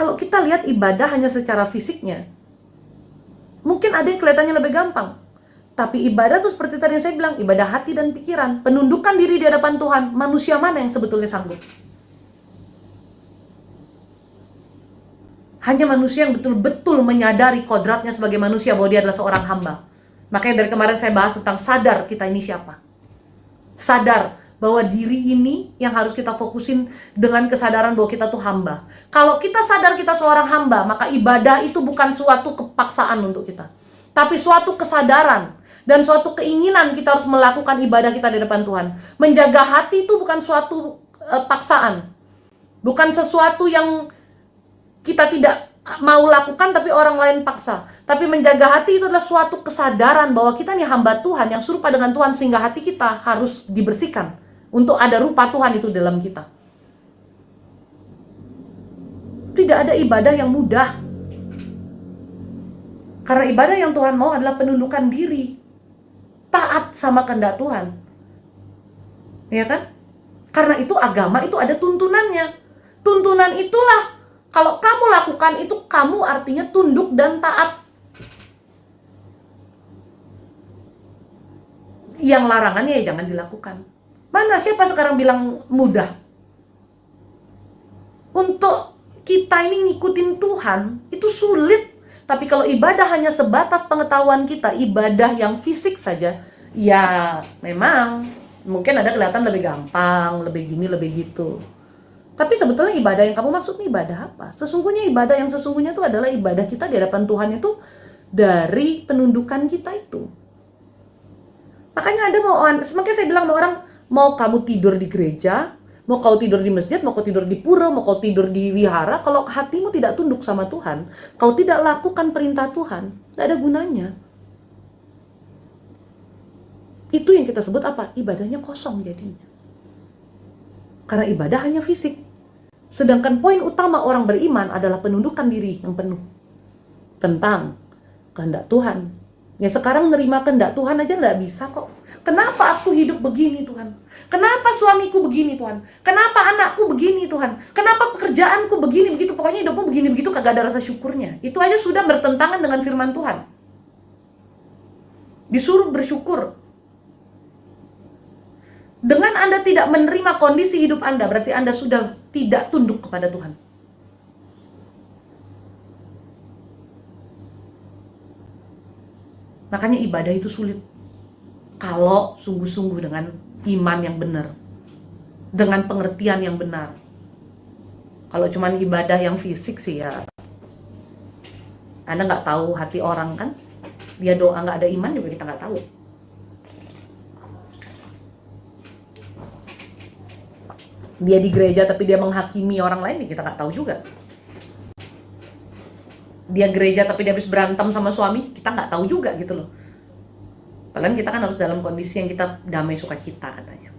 Kalau kita lihat ibadah hanya secara fisiknya, mungkin ada yang kelihatannya lebih gampang. Tapi ibadah itu seperti tadi yang saya bilang, ibadah hati dan pikiran, penundukan diri di hadapan Tuhan. Manusia mana yang sebetulnya sanggup? Hanya manusia yang betul-betul menyadari kodratnya sebagai manusia, bahwa dia adalah seorang hamba. Makanya dari kemarin saya bahas tentang sadar kita ini siapa. Sadar bahwa diri ini yang harus kita fokusin dengan kesadaran bahwa kita tuh hamba. Kalau kita sadar kita seorang hamba, maka ibadah itu bukan suatu kepaksaan untuk kita, tapi suatu kesadaran dan suatu keinginan kita harus melakukan ibadah kita di depan Tuhan. Menjaga hati itu bukan suatu paksaan, bukan sesuatu yang kita tidak mau lakukan tapi orang lain paksa. Tapi menjaga hati itu adalah suatu kesadaran bahwa kita nih hamba Tuhan yang serupa dengan Tuhan, sehingga hati kita harus dibersihkan untuk ada rupa Tuhan itu dalam kita. Tidak ada ibadah yang mudah, karena ibadah yang Tuhan mau adalah penundukan diri, taat sama kehendak Tuhan, ya kan? Karena itu agama itu ada tuntunannya. Tuntunan itulah kalau kamu lakukan itu, kamu artinya tunduk dan taat. Yang larangannya ya jangan dilakukan. Mana siapa sekarang bilang mudah? Untuk kita ini ngikutin Tuhan itu sulit. Tapi kalau ibadah hanya sebatas pengetahuan kita, ibadah yang fisik saja, ya memang mungkin ada kelihatan lebih gampang, lebih gini, lebih gitu. Tapi sebetulnya ibadah yang kamu maksud nih ibadah apa? Sesungguhnya ibadah yang sesungguhnya itu adalah ibadah kita di hadapan Tuhan itu dari penundukan kita itu. Makanya makanya saya bilang sama orang, mau kamu tidur di gereja, mau kau tidur di masjid, mau kau tidur di pura, mau kau tidur di wihara, kalau hatimu tidak tunduk sama Tuhan, kau tidak lakukan perintah Tuhan, tidak ada gunanya. Itu yang kita sebut apa? Ibadahnya kosong jadinya. Karena ibadah hanya fisik. Sedangkan poin utama orang beriman adalah penundukan diri yang penuh tentang kehendak Tuhan. Ya sekarang nerima kehendak Tuhan aja nggak bisa kok. Kenapa aku hidup begini Tuhan? Kenapa suamiku begini Tuhan? Kenapa anakku begini Tuhan? Kenapa pekerjaanku begini begitu? Pokoknya hidupmu begini begitu, kagak ada rasa syukurnya. Itu aja sudah bertentangan dengan firman Tuhan. Disuruh bersyukur. Dengan Anda tidak menerima kondisi hidup Anda, berarti Anda sudah tidak tunduk kepada Tuhan. Makanya ibadah itu sulit kalau sungguh-sungguh dengan iman yang benar, dengan pengertian yang benar. Kalau cuma ibadah yang fisik sih ya, Anda nggak tahu hati orang kan. Dia doa nggak ada iman juga kita nggak tahu. Dia di gereja tapi dia menghakimi orang lain, kita nggak tahu juga. Dia gereja tapi dia habis berantem sama suami, kita nggak tahu juga gitu loh. Padahal kita kan harus dalam kondisi yang kita damai sukacita katanya.